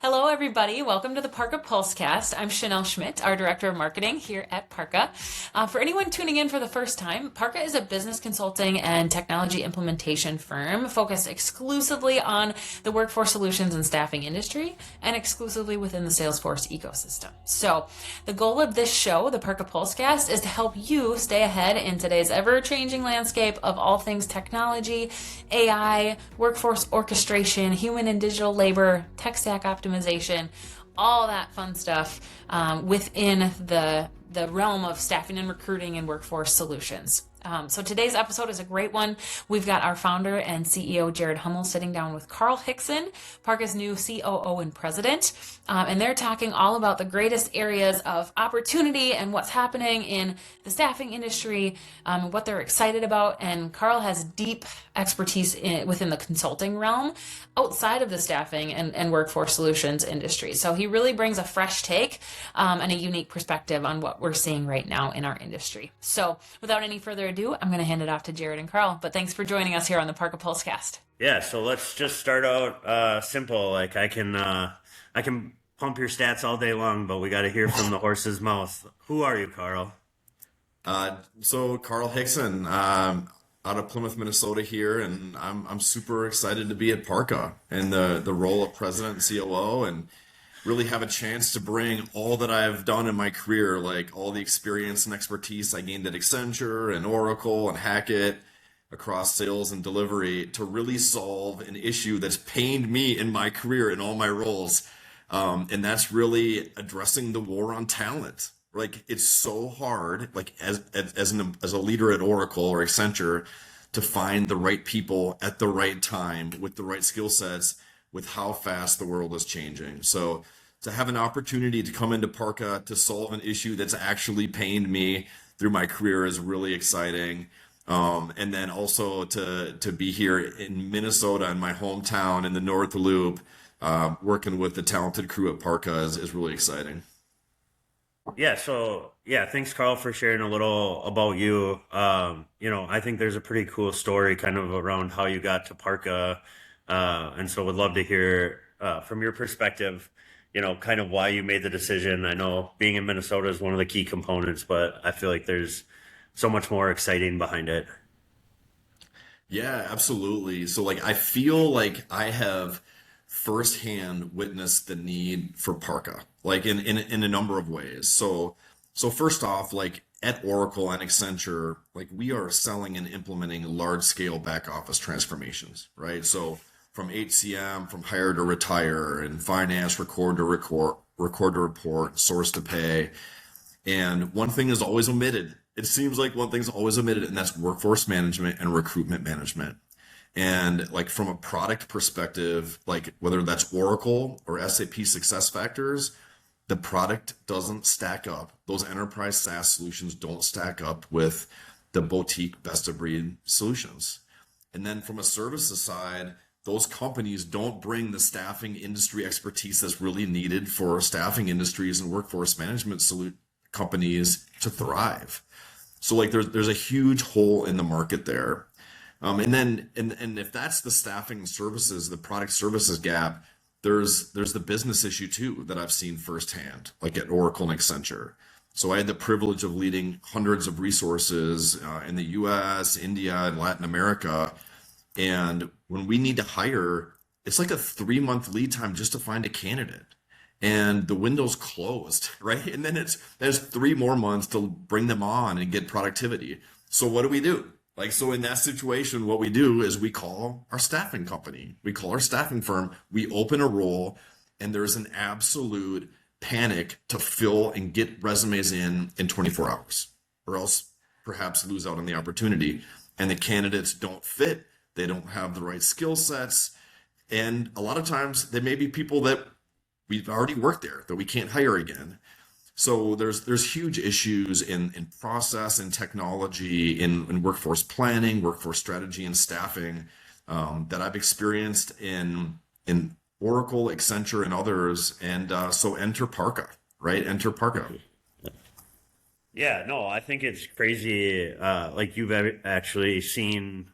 Hello, everybody. Welcome to the PARQA PulseCast. I'm Chanel Schmidt, our Director of Marketing here at PARQA. For anyone tuning in for the first time, PARQA is a business consulting and technology implementation firm focused exclusively on the workforce solutions and staffing industry and exclusively within the Salesforce ecosystem. So the goal of this show, the PARQA PulseCast, is to help you stay ahead in today's ever-changing landscape of all things technology, AI, workforce orchestration, human and digital labor, tech stack optimization, all that fun stuff within the realm of staffing and recruiting and workforce solutions. So today's episode is a great one. We've got our founder and CEO, Jared Hummel, sitting down with Carl Hixson, PARQA's new COO and president. And they're talking all about the greatest areas of opportunity and what's happening in the staffing industry, what they're excited about. And Carl has deep expertise within the consulting realm outside of the staffing and workforce solutions industry. So he really brings a fresh take and a unique perspective on what we're seeing right now in our industry. So without any further ado, I'm going to hand it off to Jared and Carl. But thanks for joining us here on the PARQA PulseCast. Yeah, so let's just start out simple. Like I can pump your stats all day long, but we got to hear from the horse's mouth. Who are you, Carl? So Carl Hixson, out of Plymouth, Minnesota here, and I'm super excited to be at PARQA and the role of president and COO, and really have a chance to bring all that I've done in my career, like all the experience and expertise I gained at Accenture and Oracle and Hackett across sales and delivery to really solve an issue that's pained me in my career in all my roles. And that's really addressing the war on talent. Like it's so hard, like as a leader at Oracle or Accenture, to find the right people at the right time with the right skill sets with how fast the world is changing. So to have an opportunity to come into PARQA to solve an issue that's actually pained me through my career is really exciting. And then also to be here in Minnesota, in my hometown in the North Loop, working with the talented crew at PARQA is really exciting. Yeah, so thanks, Carl, for sharing a little about you. I think there's a pretty cool story kind of around how you got to PARQA. And so would love to hear from your perspective, kind of why you made the decision. I know being in Minnesota is one of the key components, but I feel like there's so much more exciting behind it. Yeah, absolutely. So like I feel like I have firsthand witnessed the need for PARQA, like in a number of ways. So first off, like at Oracle and Accenture, like we are selling and implementing large scale back office transformations, right? So from HCM, from hire to retire, and finance, record to report, source to pay. And one thing is always omitted. It seems like one thing's always omitted, and that's workforce management and recruitment management. And like from a product perspective, like whether that's Oracle or SAP SuccessFactors, the product doesn't stack up. Those enterprise SaaS solutions don't stack up with the boutique best of breed solutions. And then from a services side, those companies don't bring the staffing industry expertise that's really needed for staffing industries and workforce management companies to thrive. So like there's a huge hole in the market there. And if that's the staffing services, the product services gap, there's the business issue too that I've seen firsthand, like at Oracle and Accenture. So I had the privilege of leading hundreds of resources in the US, India, and Latin America. And when we need to hire, it's like a 3-month lead time just to find a candidate. And the window's closed, right? And then there's 3 more months to bring them on and get productivity. So what do? Like, so in that situation, what we do is we call our staffing company, we call our staffing firm, we open a role, and there's an absolute panic to fill and get resumes in 24 hours, or else perhaps lose out on the opportunity. And the candidates don't fit, they don't have the right skill sets, and a lot of times they may be people that we've already worked there that we can't hire again. So there's huge issues in process and technology, in workforce planning, workforce strategy, and staffing that I've experienced in Oracle, Accenture, and others. And so enter PARQA, right? Enter PARQA. Yeah, no, I think it's crazy. Like you've actually seen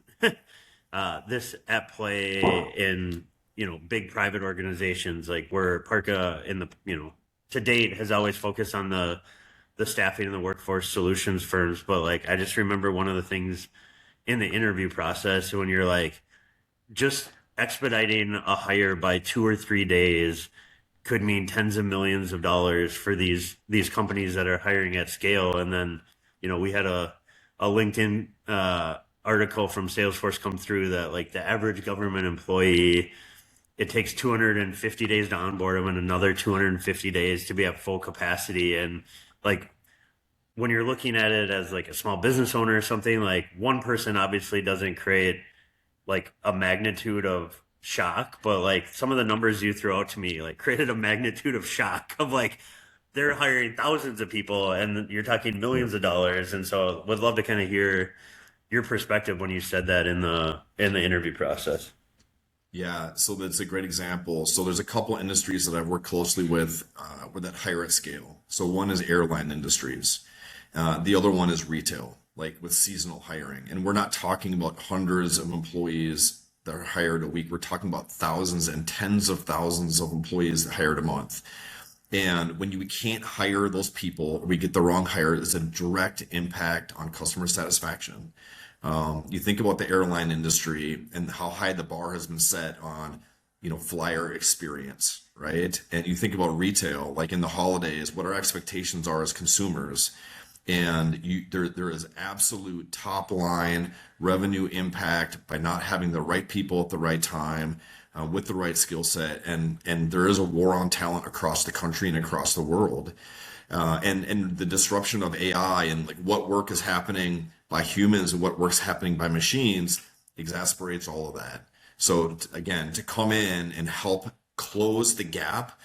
this at play in big private organizations, like where Parka in the, to date has always focused on the staffing and the workforce solutions firms. But like, I just remember one of the things in the interview process when you're like, just expediting a hire by 2 or 3 days could mean tens of millions of dollars for these companies that are hiring at scale. And then, we had a LinkedIn article from Salesforce come through that like the average government employee, it takes 250 days to onboard them and another 250 days to be at full capacity. And like, when you're looking at it as like a small business owner or something, like one person obviously doesn't create like a magnitude of shock, but like some of the numbers you threw out to me like created a magnitude of shock of like they're hiring thousands of people and you're talking millions of dollars. And so would love to kind of hear your perspective when you said that in the interview process. Yeah, so that's a great example. So there's a couple industries that I've worked closely with that hire at scale. So one is airline industries. The other one is retail, like with seasonal hiring. And we're not talking about hundreds of employees that are hired a week. We're talking about thousands and tens of thousands of employees that hired a month. And when we can't hire those people, or we get the wrong hire, it's a direct impact on customer satisfaction. You think about the airline industry and how high the bar has been set on, flyer experience, right? And you think about retail, like in the holidays, what our expectations are as consumers. And there is absolute top line revenue impact by not having the right people at the right time with the right skill set. And there is a war on talent across the country and across the world. And the disruption of AI and like what work is happening by humans and what work's happening by machines exasperates all of that. So again, to come in and help close the gap,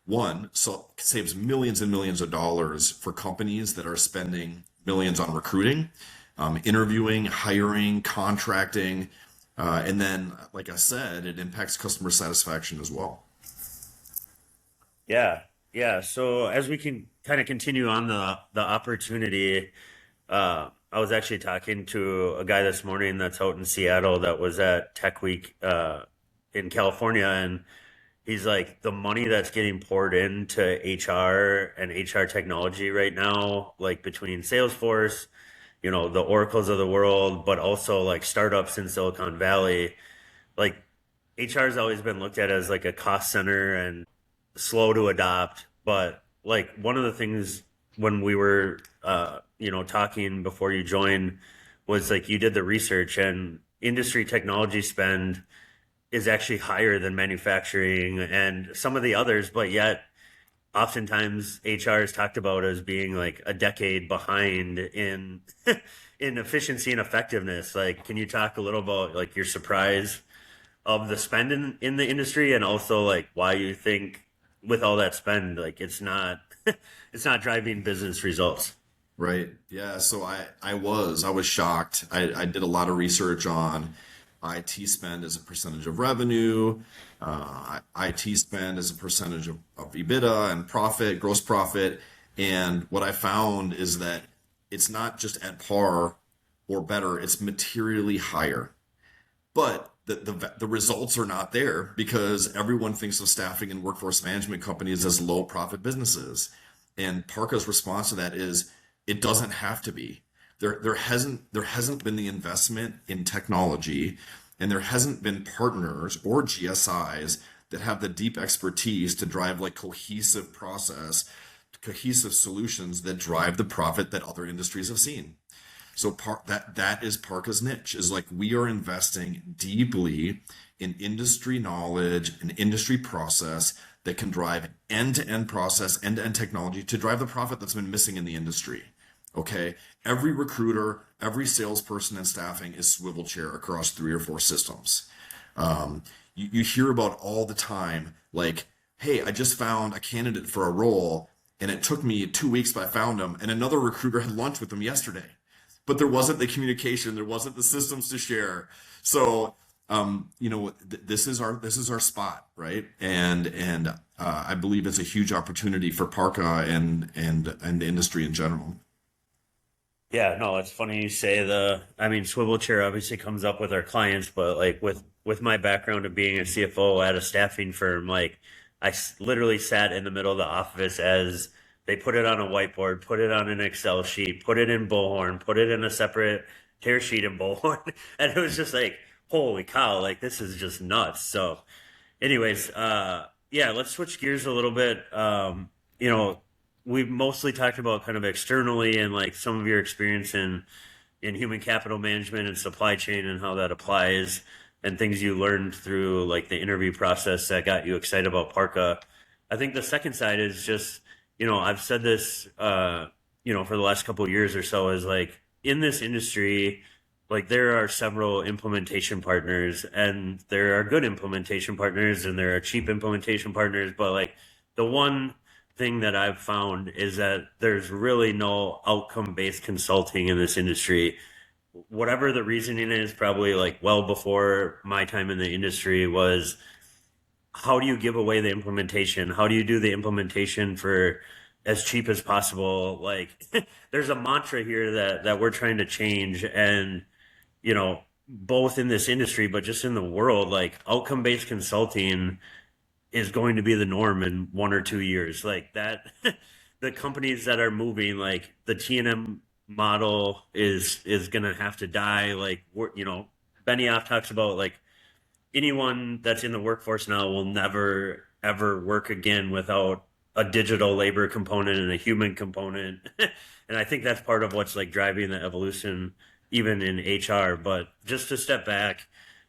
one, so it saves millions and millions of dollars for companies that are spending millions on recruiting, interviewing, hiring, contracting, and then, like I said, it impacts customer satisfaction as well. Yeah. Yeah. So as we can kind of continue on the opportunity, I was actually talking to a guy this morning that's out in Seattle that was at Tech Week in California, and he's like, the money that's getting poured into HR and HR technology right now, like between Salesforce, the Oracles of the world, but also like startups in Silicon Valley, like HR has always been looked at as like a cost center and slow to adopt. But like one of the things when we were, talking before you joined was like you did the research and industry technology spend is actually higher than manufacturing and some of the others, but yet oftentimes HR is talked about as being like a decade behind in in efficiency and effectiveness. Like, can you talk a little about like your surprise of the spend in the industry and also like why you think with all that spend, like it's not it's not driving business results? Right. Yeah. So I was shocked. I did a lot of research on IT spend as a percentage of revenue, IT spend as a percentage of EBITDA and profit, gross profit. And what I found is that it's not just at par or better, it's materially higher. But the results are not there because everyone thinks of staffing and workforce management companies as low profit businesses. And Parka's response to that is it doesn't have to be. There hasn't been the investment in technology, and there hasn't been partners or GSIs that have the deep expertise to drive like cohesive process, cohesive solutions that drive the profit that other industries have seen. So that is Parka's niche, is like we are investing deeply in industry knowledge and industry process that can drive end-to-end process, end-to-end technology to drive the profit that's been missing in the industry. Okay, every recruiter, every salesperson in staffing is swivel chair across 3 or 4 systems. You hear about all the time, like, hey, I just found a candidate for a role and it took me 2 weeks, but I found him, and another recruiter had lunch with him yesterday. But there wasn't the communication, there wasn't the systems to share. So, this is our spot, right? And I believe it's a huge opportunity for Parka and the industry in general. Yeah, no, it's funny you say swivel chair obviously comes up with our clients, but like with with my background of being a CFO at a staffing firm, like literally sat in the middle of the office as they put it on a whiteboard, put it on an Excel sheet, put it in Bullhorn, put it in a separate tear sheet in Bullhorn. And it was just like, holy cow, like this is just nuts. So anyways, yeah, let's switch gears a little bit. You know, we've mostly talked about kind of externally and like some of your experience in human capital management and supply chain and how that applies and things you learned through like the interview process that got you excited about Parka. I think the second side is just, you know, I've said this, you know, for the last couple of years or so is like in this industry, like there are several implementation partners and there are good implementation partners and there are cheap implementation partners, but like the one thing that I've found is that there's really no outcome-based consulting in this industry. Whatever the reasoning is, probably like well before my time in the industry was how do you give away the implementation? How do you do the implementation for as cheap as possible? Like there's a mantra here that we're trying to change and you know, both in this industry, but just in the world, like outcome-based consulting is going to be the norm in 1 or 2 years. Like that, the companies that are moving, like the T&M model is going to have to die. Like, you know, Benioff talks about like anyone that's in the workforce now will never ever work again without a digital labor component and a human component. And I think that's part of what's like driving the evolution even in HR. But just to step back,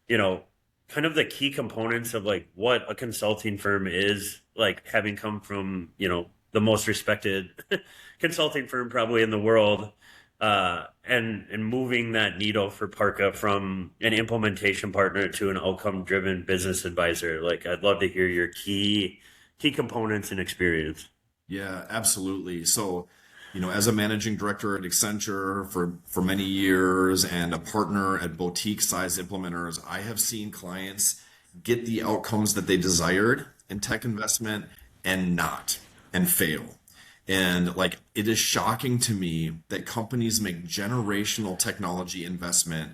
you know, kind of the key components of like what a consulting firm is, like having come from, you know, the most respected consulting firm probably in the world, and moving that needle for Parka from an implementation partner to an outcome driven business advisor. Like I'd love to hear your key components and experience. Yeah, absolutely. So, you know, as a managing director at Accenture for many years and a partner at boutique size implementers, I have seen clients get the outcomes that they desired in tech investment and fail. And like it is shocking to me that companies make generational technology investment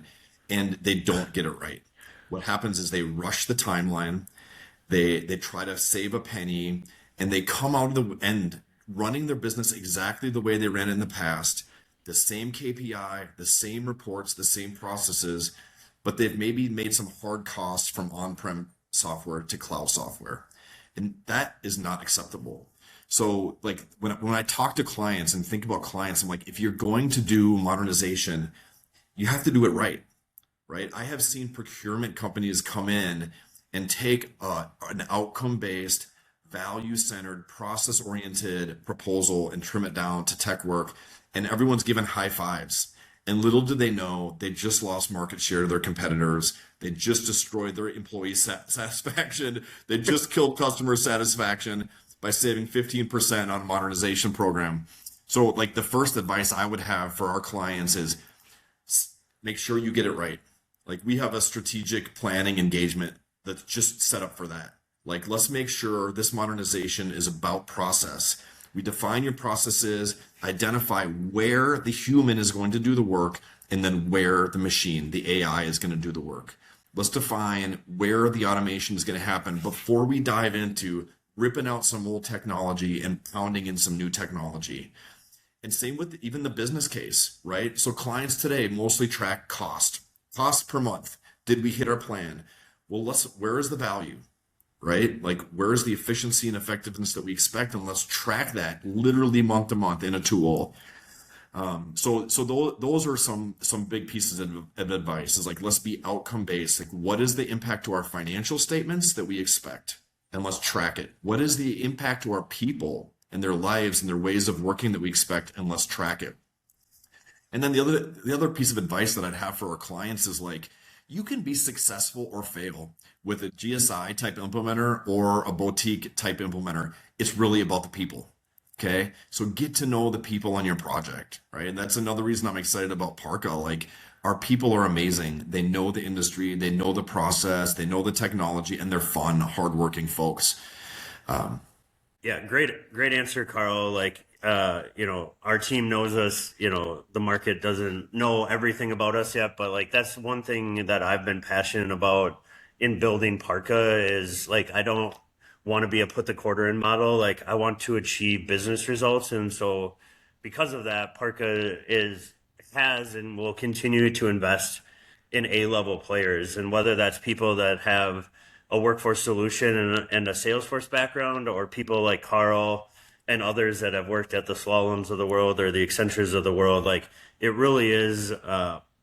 and they don't get it right. What happens is they rush the timeline, they try to save a penny, and they come out of the end running their business exactly the way they ran in the past, the same KPI, the same reports, the same processes, but they've maybe made some hard costs from on-prem software to cloud software. And that is not acceptable. So like when I talk to clients and think about clients, I'm like, if you're going to do modernization, you have to do it right, right? I have seen procurement companies come in and take an outcome-based, value-centered, process-oriented proposal and trim it down to tech work, and everyone's given high fives. And little do they know, they just lost market share to their competitors. They just destroyed their employee satisfaction. They just killed customer satisfaction by saving 15% on a modernization program. So like the first advice I would have for our clients is make sure you get it right. Like we have a strategic planning engagement that's just set up for that. Like, let's make sure this modernization is about process. We define your processes, identify where the human is going to do the work, and then where the machine, the AI, is going to do the work. Let's define where the automation is going to happen before we dive into ripping out some old technology and pounding in some new technology. And same with even the business case, right? So clients today mostly track cost per month. Did we hit our plan? Well, where is the value? Right? Like, where is the efficiency and effectiveness that we expect? And let's track that literally month to month in a tool. So those are some big pieces of advice. Is like, let's be outcome based. Like, what is the impact to our financial statements that we expect? And let's track it. What is the impact to our people and their lives and their ways of working that we expect? And let's track it. And then the other piece of advice that I'd have for our clients is like, you can be successful or fail with a GSI type implementer or a boutique type implementer. It's really about the people. Okay. So get to know the people on your project, right? And that's another reason I'm excited about Parka. Like our people are amazing. They know the industry, they know the process, they know the technology, and they're fun, hardworking folks. Yeah, great answer, Carl. Like, you know, our team knows us, you know, the market doesn't know everything about us yet, but like that's one thing that I've been passionate about in building Parka is like, I don't want to be a put the quarter in model. Like I want to achieve business results. And so because of that, Parka has and will continue to invest in A-level players. And whether that's people that have a workforce solution and a Salesforce background, or people like Carl and others that have worked at the Slaloms of the world or the Accentures of the world, like it really is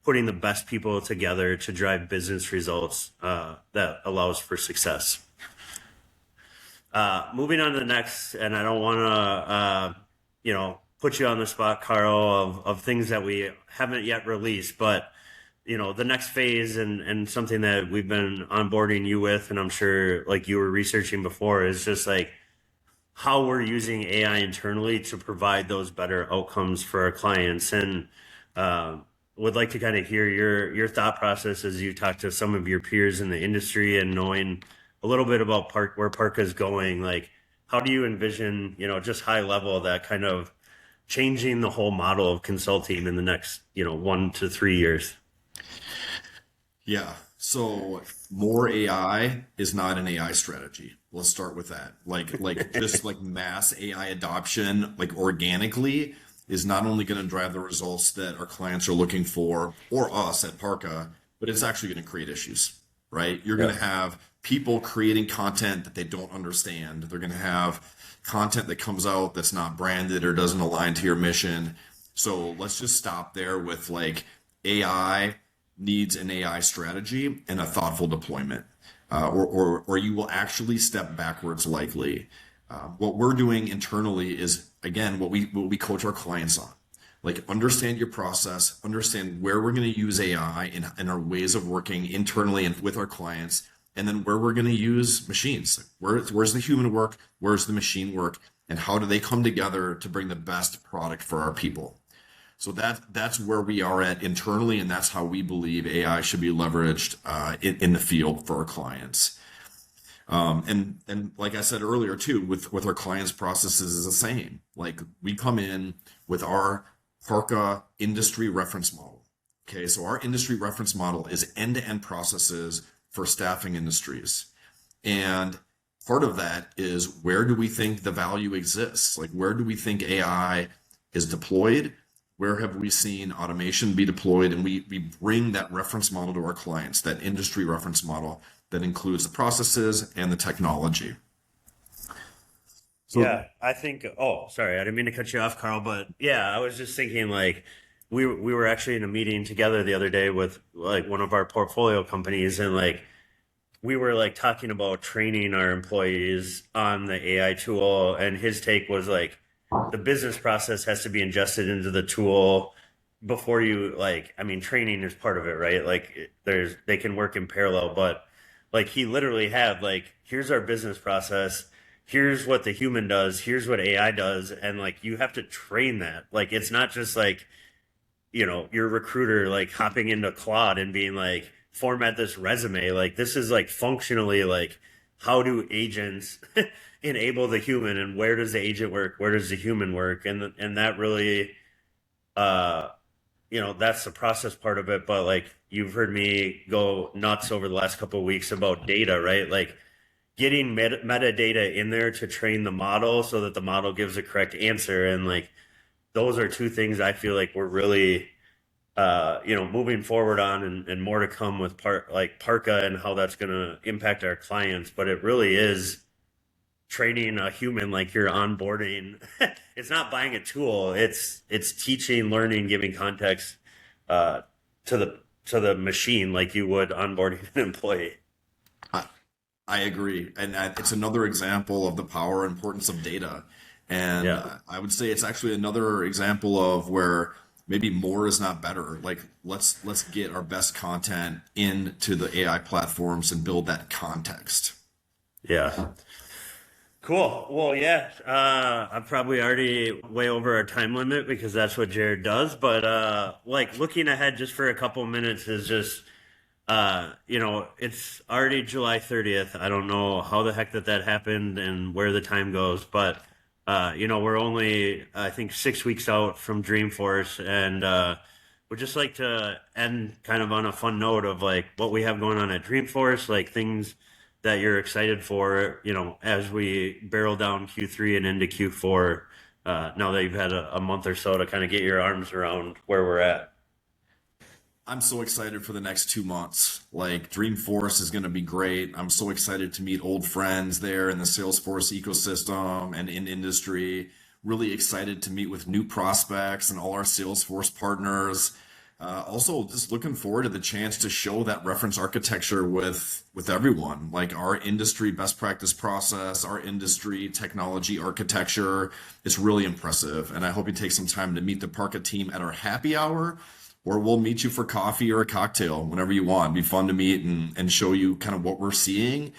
putting the best people together to drive business results that allows for success. Moving on to the next, and I don't want to, put you on the spot, Carl, of things that we haven't yet released, but the next phase and something that we've been onboarding you with, and I'm sure like you were researching before, is just like how we're using AI internally to provide those better outcomes for our clients. And would like to kind of hear your thought process as you talk to some of your peers in the industry and knowing a little bit about where Parka is going. Like, how do you envision, just high level, that kind of changing the whole model of consulting in the next, 1 to 3 years? Yeah. So more AI is not an AI strategy. Let's start with that. Like just like mass AI adoption, like organically, is not only going to drive the results that our clients are looking for, or us at Parka, but it's actually going to create issues, right? You're going to have people creating content that they don't understand. They're going to have content that comes out that's not branded or doesn't align to your mission. So let's just stop there with like AI needs an AI strategy and a thoughtful deployment, or you will actually step backwards likely. What we're doing internally is, again, what we coach our clients on. Like, understand your process, understand where we're going to use AI in our ways of working internally and with our clients, and then where we're going to use machines. Where's the human work? Where's the machine work? And how do they come together to bring the best product for our people? So that's where we are at internally, and that's how we believe AI should be leveraged in the field for our clients. And like I said earlier too, with our clients' processes is the same. Like, we come in with our PARQA industry reference model. Okay, so our industry reference model is end-to-end processes for staffing industries. And part of that is, where do we think the value exists? Like, where do we think AI is deployed? Where have we seen automation be deployed? And we bring that reference model to our clients, that industry reference model that includes the processes and the technology. So, Yeah, I think, oh, sorry, I didn't mean to cut you off, Carl, but yeah, I was just thinking, like, we were actually in a meeting together the other day with like one of our portfolio companies, and like we were like talking about training our employees on the AI tool, and his take was like, the business process has to be ingested into the tool before you, like, I mean, training is part of it, right? Like, they can work in parallel, but like he literally had like, here's our business process, here's what the human does, here's what AI does, and like you have to train that. Like, it's not just like, your recruiter like hopping into Claude and being like, format this resume. Like, this is like functionally like, how do agents enable the human, and where does the agent work, where does the human work? And that really that's the process part of it. But like, you've heard me go nuts over the last couple of weeks about data, right? Like, getting metadata in there to train the model so that the model gives a correct answer. And like, those are two things I feel like we're really moving forward on, and more to come with Parka and how that's going to impact our clients. But it really is training a human, like you're onboarding. It's not buying a tool. It's teaching, learning, giving context to the machine, like you would onboarding an employee. I agree. And it's another example of the power and importance of data. And Yeah. I would say it's actually another example of where maybe more is not better. Like, let's get our best content into the AI platforms and build that context. Yeah. Cool. Well, yeah, I'm probably already way over our time limit because that's what Jared does. But like, looking ahead just for a couple minutes is just, it's already July 30th. I don't know how the heck that happened and where the time goes, but we're only, I think, 6 weeks out from Dreamforce, and would just like to end kind of on a fun note of like what we have going on at Dreamforce, like things that you're excited for, as we barrel down Q3 and into Q4, now that you've had a month or so to kind of get your arms around where we're at. I'm so excited for the next 2 months. Like Dreamforce is going to be great. I'm so excited to meet old friends there in the Salesforce ecosystem and in industry. Really excited to meet with new prospects and all our Salesforce partners. Also, just looking forward to the chance to show that reference architecture with everyone, like our industry best practice process, our industry technology architecture. It's really impressive, and I hope you take some time to meet the Parka team at our happy hour, or we'll meet you for coffee or a cocktail whenever you want. It'd be fun to meet and show you kind of what we're seeing,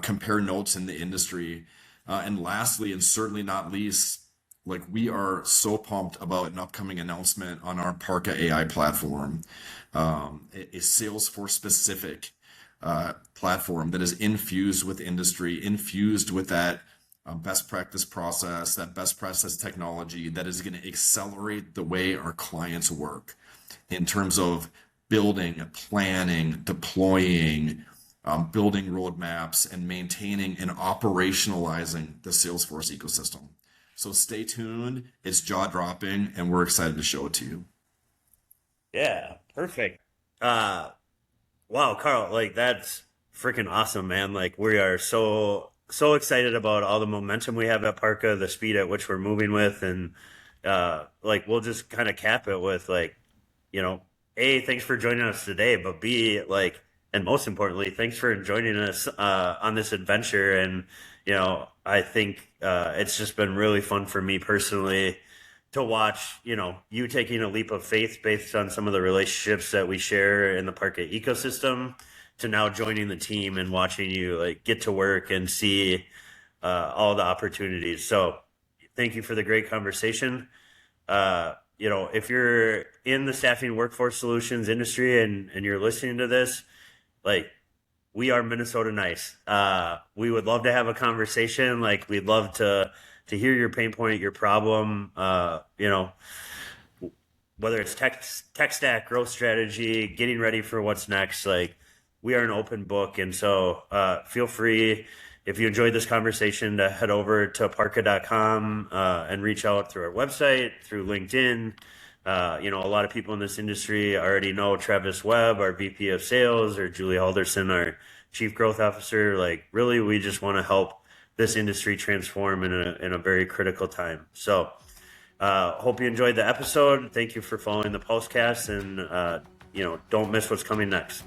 compare notes in the industry, and lastly, and certainly not least, like we are so pumped about an upcoming announcement on our Parka AI platform, a Salesforce specific platform that is infused with industry, infused with that best practice process, that best practice technology that is going to accelerate the way our clients work in terms of building, planning, deploying, building roadmaps, and maintaining and operationalizing the Salesforce ecosystem. So stay tuned. It's jaw dropping, and we're excited to show it to you. Yeah, perfect. Wow, Carl, like that's freaking awesome, man. Like we are so excited about all the momentum we have at Parka, the speed at which we're moving with, and like we'll just kind of cap it with like, A, thanks for joining us today, but B, like, and most importantly, thanks for joining us on this adventure. And I think it's just been really fun for me personally to watch, you taking a leap of faith based on some of the relationships that we share in the Parka ecosystem, to now joining the team and watching you like get to work and see all the opportunities. So thank you for the great conversation. If you're in the staffing workforce solutions industry and you're listening to this, like we are Minnesota nice. We would love to have a conversation. Like we'd love to hear your pain point, your problem, whether it's tech stack, growth strategy, getting ready for what's next. Like we are an open book. And so feel free, if you enjoyed this conversation, to head over to parka.com and reach out through our website, through LinkedIn. A lot of people in this industry already know Travis Webb, our VP of Sales, or Julie Alderson, our Chief Growth Officer. Like, really, we just want to help this industry transform in a very critical time. So, hope you enjoyed the episode. Thank you for following the PulseCast, and don't miss what's coming next.